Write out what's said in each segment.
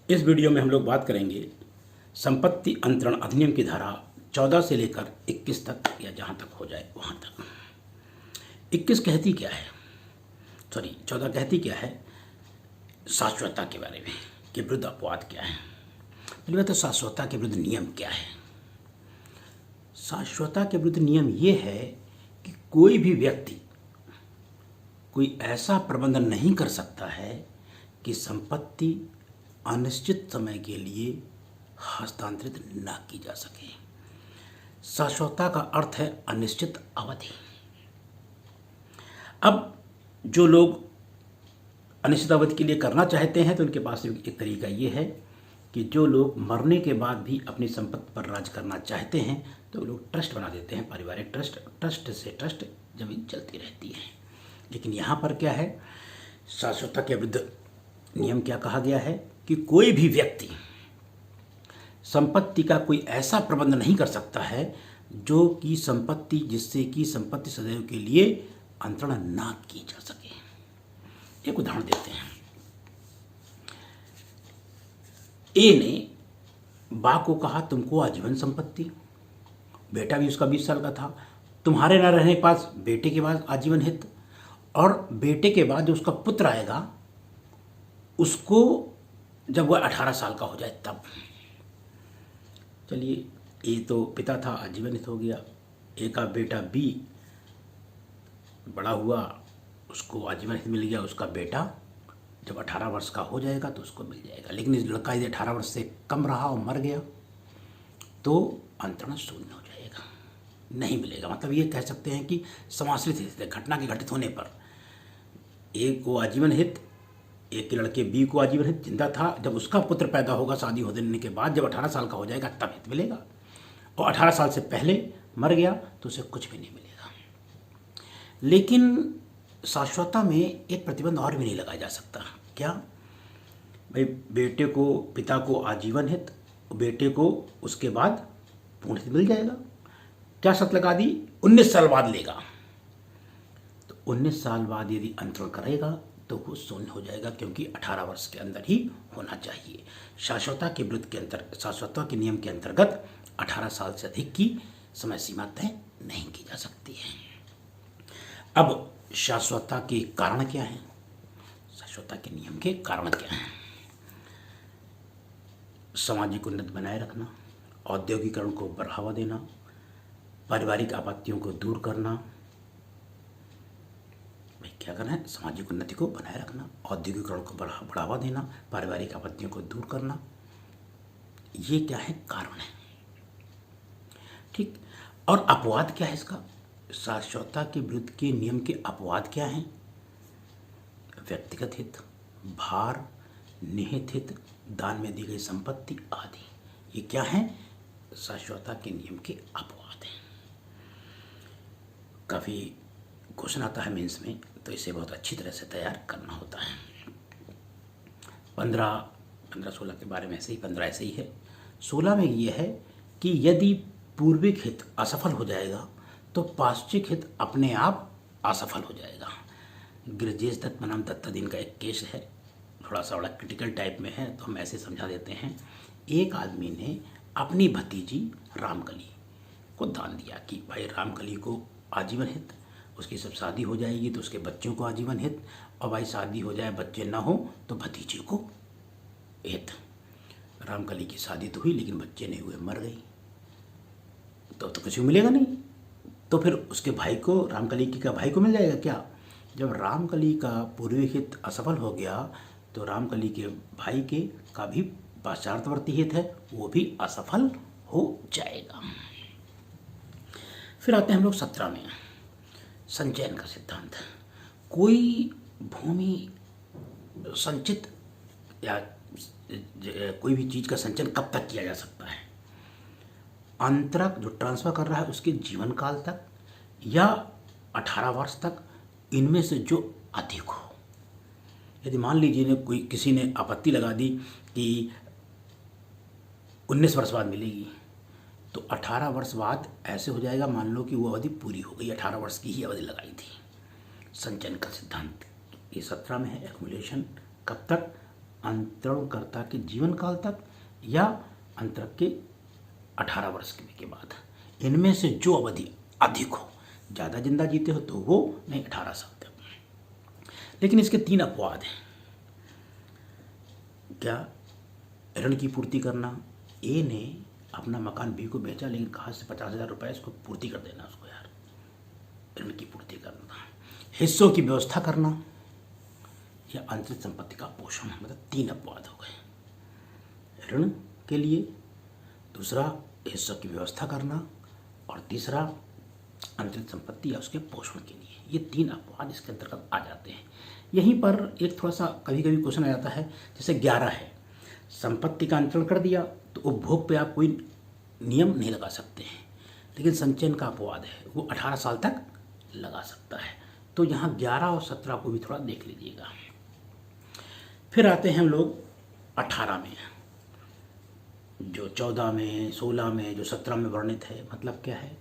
इस वीडियो में हम लोग बात करेंगे संपत्ति अंतरण अधिनियम की धारा 14 से लेकर 21 तक, या जहाँ तक हो जाए वहाँ तक। 21 कहती क्या है, 14 कहती क्या है, शाश्वतता के बारे में, के विरुद्ध अपवाद क्या है। पहली बात तो शाश्वतता के विरुद्ध नियम क्या है। शाश्वतता के विरुद्ध नियम ये है कि कोई भी व्यक्ति कोई ऐसा प्रबंधन नहीं कर सकता है कि संपत्ति अनिश्चित समय के लिए हस्तांतरित न की जा सके। शाश्वतता का अर्थ है अनिश्चित अवधि। अब जो लोग अनिश्चित अवधि के लिए करना चाहते हैं तो उनके पास एक तरीका ये है कि जो लोग मरने के बाद भी अपनी संपत्ति पर राज करना चाहते हैं तो लोग ट्रस्ट बना देते हैं, पारिवारिक ट्रस्ट। ट्रस्ट से ट्रस्ट जमीन चलती रहती है। लेकिन यहाँ पर क्या है, शाश्वतता के विरुद्ध नियम क्या कहा गया है कि कोई भी व्यक्ति संपत्ति का कोई ऐसा प्रबंध नहीं कर सकता है जो कि संपत्ति जिससे कि संपत्ति सदैव के लिए अंतरण ना की जा सके। एक उदाहरण देते हैं। ए ने बा को कहा तुमको आजीवन संपत्ति, बेटा भी उसका 20 साल का था, तुम्हारे न रहने के पास बेटे के बाद आजीवन हित, और बेटे के बाद जो उसका पुत्र आएगा उसको जब वह 18 साल का हो जाए तब। चलिए, ए तो पिता था, आजीवन हित हो गया। ए का बेटा बी बड़ा हुआ, उसको आजीवन हित मिल गया। उसका बेटा जब 18 वर्ष का हो जाएगा तो उसको मिल जाएगा। लेकिन इस लड़का यदि 18 वर्ष से कम रहा और मर गया तो अंतरण शून्य हो जाएगा, नहीं मिलेगा। मतलब ये कह सकते हैं कि समाश्रित हित है। घटना के घटित होने पर ए को आजीवन हित, एक के लड़के बी को आजीवन हित जिंदा था, जब उसका पुत्र पैदा होगा शादी होने के बाद, जब 18 साल का हो जाएगा तब हित मिलेगा। और 18 साल से पहले मर गया तो उसे कुछ भी नहीं मिलेगा। लेकिन शाश्वतता में एक प्रतिबंध और भी नहीं लगाया जा सकता। क्या भाई, बेटे को, पिता को आजीवन हित, बेटे को उसके बाद पूर्ण हित मिल जाएगा। क्या शर्त लगा दी, 19 साल बाद लेगा। तो 19 साल बाद यदि अंतरण करेगा तो वो शून्य हो जाएगा, क्योंकि 18 वर्ष के अंदर ही होना चाहिए। शाश्वतता के विरुद्ध के अंतर्गत, शाश्वतता के नियम के अंतर्गत 18 साल से अधिक की समय सीमा तय नहीं की जा सकती है। अब शाश्वतता के कारण क्या हैं, शाश्वतता के नियम के कारण क्या हैं। सामाजिक उन्नति बनाए रखना, औद्योगिकरण को बढ़ावा देना, पारिवारिक आपत्तियों को दूर करना। भाई क्या करना है, सामाजिक उन्नति को बनाए रखना, औद्योगिकरण को बढ़ावा देना, पारिवारिक आपत्तियों को दूर करना। ये क्या है, कारण है। ठीक। और अपवाद क्या है इसका, शाश्वतता के विरुद्ध के नियम के अपवाद क्या हैं। व्यक्तिगत हित, भार, निहित हित, दान में दी गई संपत्ति आदि, ये क्या है, शाश्वतता के नियम के अपवाद हैं। काफ़ी क्वेश्चन आता है मेंस में, तो इसे बहुत अच्छी तरह से तैयार करना होता है। 15-16 के बारे में ऐसे ही, 15 ऐसे ही है। 16 में ये है कि यदि पूर्विक हित असफल हो जाएगा तो पाश्चिक हित अपने आप असफल हो जाएगा। गिरजेश दत्त बनाम दत्तादीन का एक केस है, थोड़ा सा बड़ा क्रिटिकल टाइप में है, तो हम ऐसे समझा देते हैं। एक आदमी ने अपनी भतीजी रामकली को दान दिया कि भाई रामकली को आजीवन हित, उसकी सब शादी हो जाएगी तो उसके बच्चों को आजीवन हित, और भाई शादी हो जाए बच्चे ना हो तो भतीजे को हित। रामकली की शादी तो हुई लेकिन बच्चे नहीं हुए, मर गई, तो कुछ भी मिलेगा नहीं। तो फिर उसके भाई को, रामकली की का भाई को मिल जाएगा क्या। जब रामकली का पूर्वी हित असफल हो गया तो रामकली के भाई के का भी पाश्चात्यवर्ती हित है, वो भी असफल हो जाएगा। फिर आते हैं हम लोग 17 में, संचयन का सिद्धांत। कोई भूमि संचित या कोई भी चीज़ का संचयन कब तक किया जा सकता है, अंतरक जो ट्रांसफर कर रहा है उसके जीवन काल तक, या 18 वर्ष तक, इनमें से जो अधिक हो। यदि मान लीजिए कोई किसी ने आपत्ति लगा दी कि 19 वर्ष बाद मिलेगी, तो 18 वर्ष बाद ऐसे हो जाएगा, मान लो कि वो अवधि पूरी हो गई, 18 वर्ष की ही अवधि लगाई थी। संचयन का सिद्धांत ये 17 में है। एक्युमुलेशन कब तक, अंतरणकर्ता के जीवन काल तक या अंतरक के 18 वर्ष के बाद, इनमें से जो अवधि अधिक हो, ज़्यादा जिंदा जीते हो तो वो नहीं 18 साल तक। लेकिन इसके 3 अपवाद हैं। क्या? ऋण की पूर्ति करना। ए ने अपना मकान बी को बेचा, लेकिन कहा से 50,000 रुपये इसको पूर्ति कर देना उसको यार, ऋण की पूर्ति करना। हिस्सों की व्यवस्था करना या अंतरित संपत्ति का पोषण। मतलब 3 अपवाद हो गए, ऋण के लिए, दूसरा हिस्सों की व्यवस्था करना, और तीसरा अंतरित संपत्ति या उसके पोषण के लिए। ये 3 अपवाद इसके अंतर्गत आ जाते हैं। यहीं पर एक थोड़ा सा कभी कभी क्वेश्चन आ जाता है, जैसे 11 है, संपत्ति का अंतरण कर दिया तो उपभोग पे आप कोई नियम नहीं लगा सकते हैं, लेकिन संचयन का अपवाद है वो 18 साल तक लगा सकता है। तो यहाँ 11 और 17 को भी थोड़ा देख लीजिएगा। फिर आते हैं हम लोग 18 में, जो 14 में, 16 में, जो 17 में वर्णित है। मतलब क्या है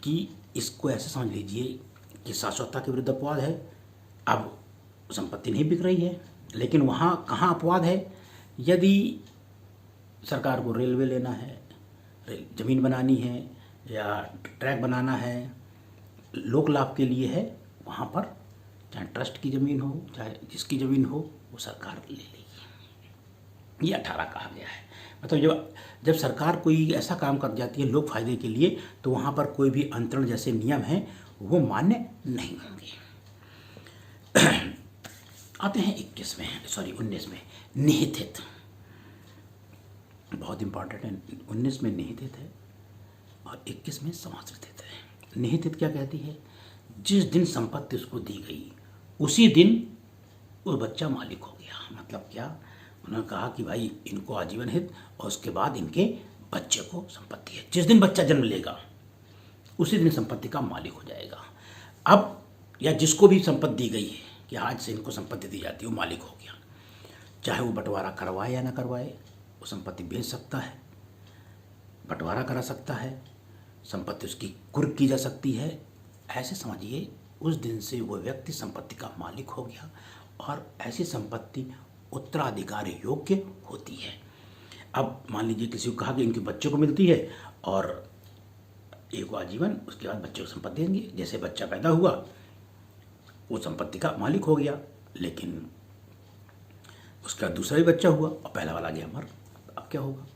कि इसको ऐसे समझ लीजिए कि शाश्वतता के विरुद्ध अपवाद है। अब संपत्ति नहीं बिक रही है, लेकिन वहाँ कहाँ अपवाद है? यदि सरकार को रेलवे लेना है, ज़मीन बनानी है या ट्रैक बनाना है, लोक लाभ के लिए है, वहाँ पर चाहे ट्रस्ट की ज़मीन हो चाहे जिसकी ज़मीन हो वो सरकार ले लेगी। ये 18 कहा गया है। मतलब जब सरकार कोई ऐसा काम कर जाती है लोक फायदे के लिए, तो वहाँ पर कोई भी अंतरण जैसे नियम हैं वो मान्य नहीं होंगे। आते हैं 19 में, निहित हित। बहुत इंपॉर्टेंट है। 19 में निहित हित है और 21 में समाश्रित हित है। निहित हित क्या कहती है? जिस दिन संपत्ति उसको दी गई उसी दिन वो बच्चा मालिक हो गया। मतलब क्या? उन्होंने कहा कि भाई इनको आजीवन हित और उसके बाद इनके बच्चे को संपत्ति है। जिस दिन बच्चा जन्म लेगा उसी दिन संपत्ति का मालिक हो जाएगा। अब या जिसको भी संपत्ति दी गई है कि आज से इनको संपत्ति दी जाती है, वो मालिक हो गया। चाहे वो बंटवारा करवाए या ना करवाए, वो संपत्ति बेच सकता है, बंटवारा करा सकता है, संपत्ति उसकी कुर्क की जा सकती है। ऐसे समझिए उस दिन से वो व्यक्ति संपत्ति का मालिक हो गया और ऐसी संपत्ति उत्तराधिकारी योग्य होती है। अब मान लीजिए किसी को कहा कि इनके बच्चे को मिलती है और एक को आजीवन, उसके बाद बच्चे को संपत्ति देंगे। जैसे बच्चा पैदा हुआ वो संपत्ति का मालिक हो गया, लेकिन उसका दूसरा भी बच्चा हुआ और पहला वाला गया मर। अब क्या होगा?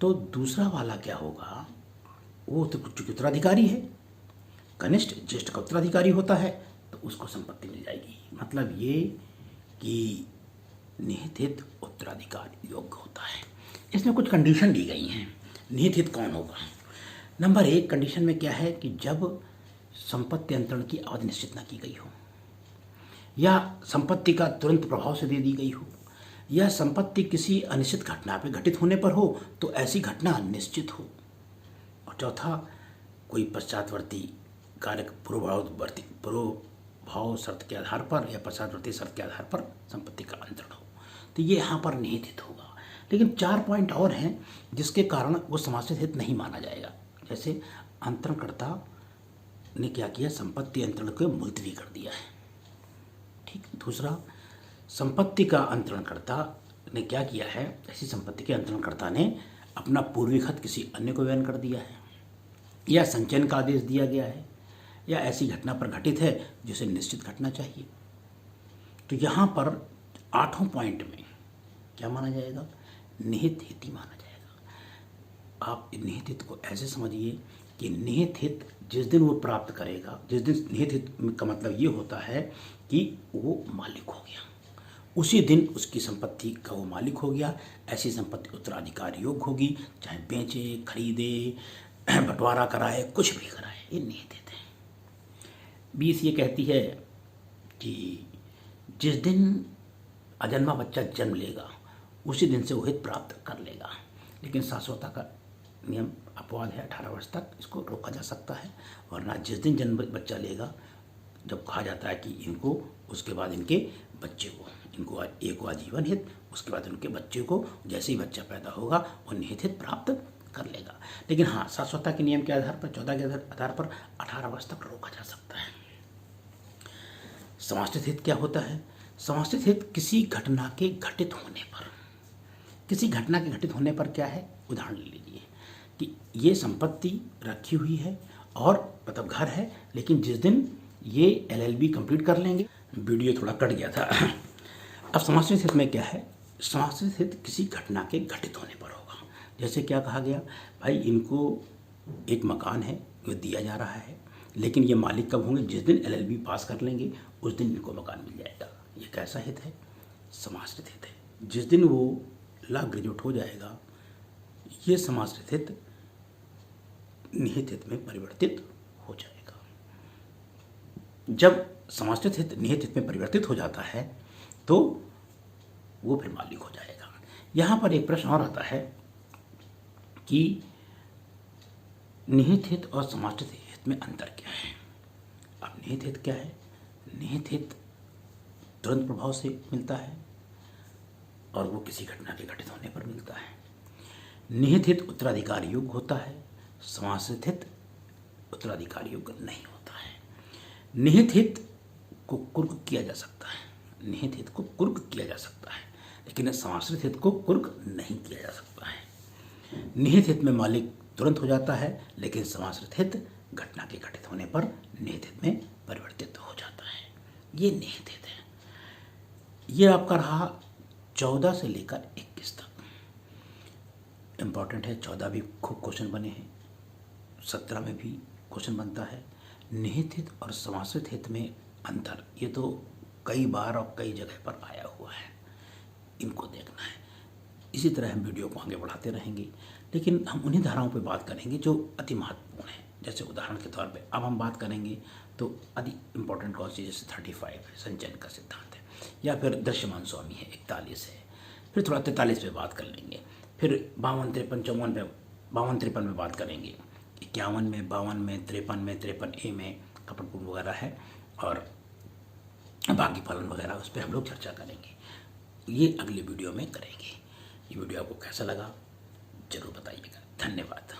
तो दूसरा वाला क्या होगा? वो तो चूंकि उत्तराधिकारी है, कनिष्ठ ज्येष्ठ का उत्तराधिकारी होता है, तो उसको संपत्ति मिल जाएगी। मतलब ये कि निहित हित उत्तराधिकार योग्य होता है। इसमें कुछ कंडीशन दी गई हैं। निहित हित कौन होगा? नंबर 1 कंडीशन में क्या है कि जब संपत्ति अंतरण की अवधि निश्चित न की गई हो, या संपत्ति का तुरंत प्रभाव से दे दी गई हो, या संपत्ति किसी अनिश्चित घटना पर घटित होने पर हो तो ऐसी घटना निश्चित हो, और चौथा कोई पश्चातवर्ती कार्य पूर्वभाव शर्त के आधार पर या पश्चातवर्ती शर्त के आधार पर संपत्ति का अंतरण हो। तो ये यहाँ पर निहित हित होगा। लेकिन 4 पॉइंट और हैं जिसके कारण वो समाश्रित हित नहीं माना जाएगा। जैसे अंतरणकर्ता ने क्या किया? संपत्ति अंतरण को मुलतवी कर दिया है। ठीक। दूसरा, संपत्ति का अंतरणकर्ता ने क्या किया है? ऐसी संपत्ति के अंतरणकर्ता ने अपना पूर्वी खत किसी अन्य को बयान कर दिया है, या संचयन का आदेश दिया गया है, या ऐसी घटना पर घटित है जिसे निश्चित घटना चाहिए। तो यहाँ पर 8वें पॉइंट में क्या माना जाएगा? निहित हित ही माना जाएगा। आप निहित हित को ऐसे समझिए कि निहित हित जिस दिन वो प्राप्त करेगा, जिस दिन निहित हित का मतलब ये होता है कि वो मालिक हो गया, उसी दिन उसकी संपत्ति का वो मालिक हो गया। ऐसी संपत्ति उत्तराधिकार योग्य होगी, चाहे बेचे, खरीदे, बंटवारा कराए, कुछ भी कराए, ये निहित हित है। 20 ये कहती है कि जिस दिन अजन्मा बच्चा जन्म लेगा उसी दिन से वो हित प्राप्त कर लेगा। लेकिन शाश्वतता का नियम अपवाद है, 18 वर्ष तक इसको रोका जा सकता है, वरना जिस दिन जन्म बच्चा लेगा, जब कहा जाता है कि इनको, उसके बाद इनके बच्चे को, इनको एक को आजीवन हित, उसके बाद उनके बच्चे को, जैसे ही बच्चा पैदा होगा वो निहित हित प्राप्त कर लेगा। लेकिन हाँ, शाश्वतता के नियम के आधार पर, 14 के आधार पर 18 वर्ष तक रोका जा सकता है। समाश्रित हित क्या होता है? समाश्रित हित किसी घटना के घटित होने पर, किसी घटना के घटित होने पर क्या है, उदाहरण ले लीजिए कि ये संपत्ति रखी हुई है और मतलब घर है, लेकिन जिस दिन ये LLB कंप्लीट कर लेंगे, वीडियो थोड़ा कट गया था। अब समाश्रित हित में क्या है, समाश्रित हित किसी घटना के घटित होने पर होगा। जैसे क्या कहा गया, भाई इनको एक मकान है जो दिया जा रहा है, लेकिन ये मालिक कब होंगे, जिस दिन LLB पास कर लेंगे उस दिन इनको मकान मिल जाएगा। ये कैसा हित है, समाश्रित हित है। जिस दिन वो लॉ ग्रेजुएट हो जाएगा, ये समाश्रित हित निहित हित में परिवर्तित हो जाएगा। जब समाश्रित हित निहित हित में परिवर्तित हो जाता है तो वो फिर मालिक हो जाएगा। यहाँ पर एक प्रश्न और आता है कि निहित हित और समाश्रित हित में अंतर क्या है। अब निहित हित क्या है, निहित हित तुरंत प्रभाव से मिलता है और वो किसी घटना के घटित होने पर मिलता है। निहित हित उत्तराधिकार योग्य होता है, समाश्रित हित उत्तराधिकार योग्य नहीं होता है। निहित हित को कुर्क किया जा सकता है, निहित हित को कुर्क किया जा सकता है, लेकिन समाश्रित हित को कुर्क नहीं किया जा सकता है। निहित हित में मालिक तुरंत हो जाता है, लेकिन समाश्रित हित घटना के घटित होने पर निहित हित में परिवर्तित हो जाता है। ये निहित हित है। ये आपका रहा 14 से लेकर 21 तक। इम्पॉर्टेंट है, 14 भी खूब क्वेश्चन बने हैं, 17 में भी क्वेश्चन बनता है। निहित हित और समाश्रित हित में अंतर, ये तो कई बार और कई जगह पर आया हुआ है, इनको देखना है। इसी तरह हम वीडियो को आगे बढ़ाते रहेंगे, लेकिन हम उन्हीं धाराओं पर बात करेंगे जो अति महत्वपूर्ण है। जैसे उदाहरण के तौर पे अब हम बात करेंगे तो अति इम्पोर्टेंट कौन सी, जैसे 35 है, संचयन का सिद्धांत है, या फिर दृश्यमान स्वामी है, 41 है, फिर थोड़ा 43 पे बात कर लेंगे, फिर 52, 53, 54 पे 52, 53 में बात करेंगे, 51 में, 52 में, 53 में, 53A में कपटपूर्ण वगैरह है, और बाकी फलन वगैरह उस पर हम लोग चर्चा करेंगे। ये अगले वीडियो में करेंगे। ये वीडियो आपको कैसा लगा जरूर बताइएगा। धन्यवाद।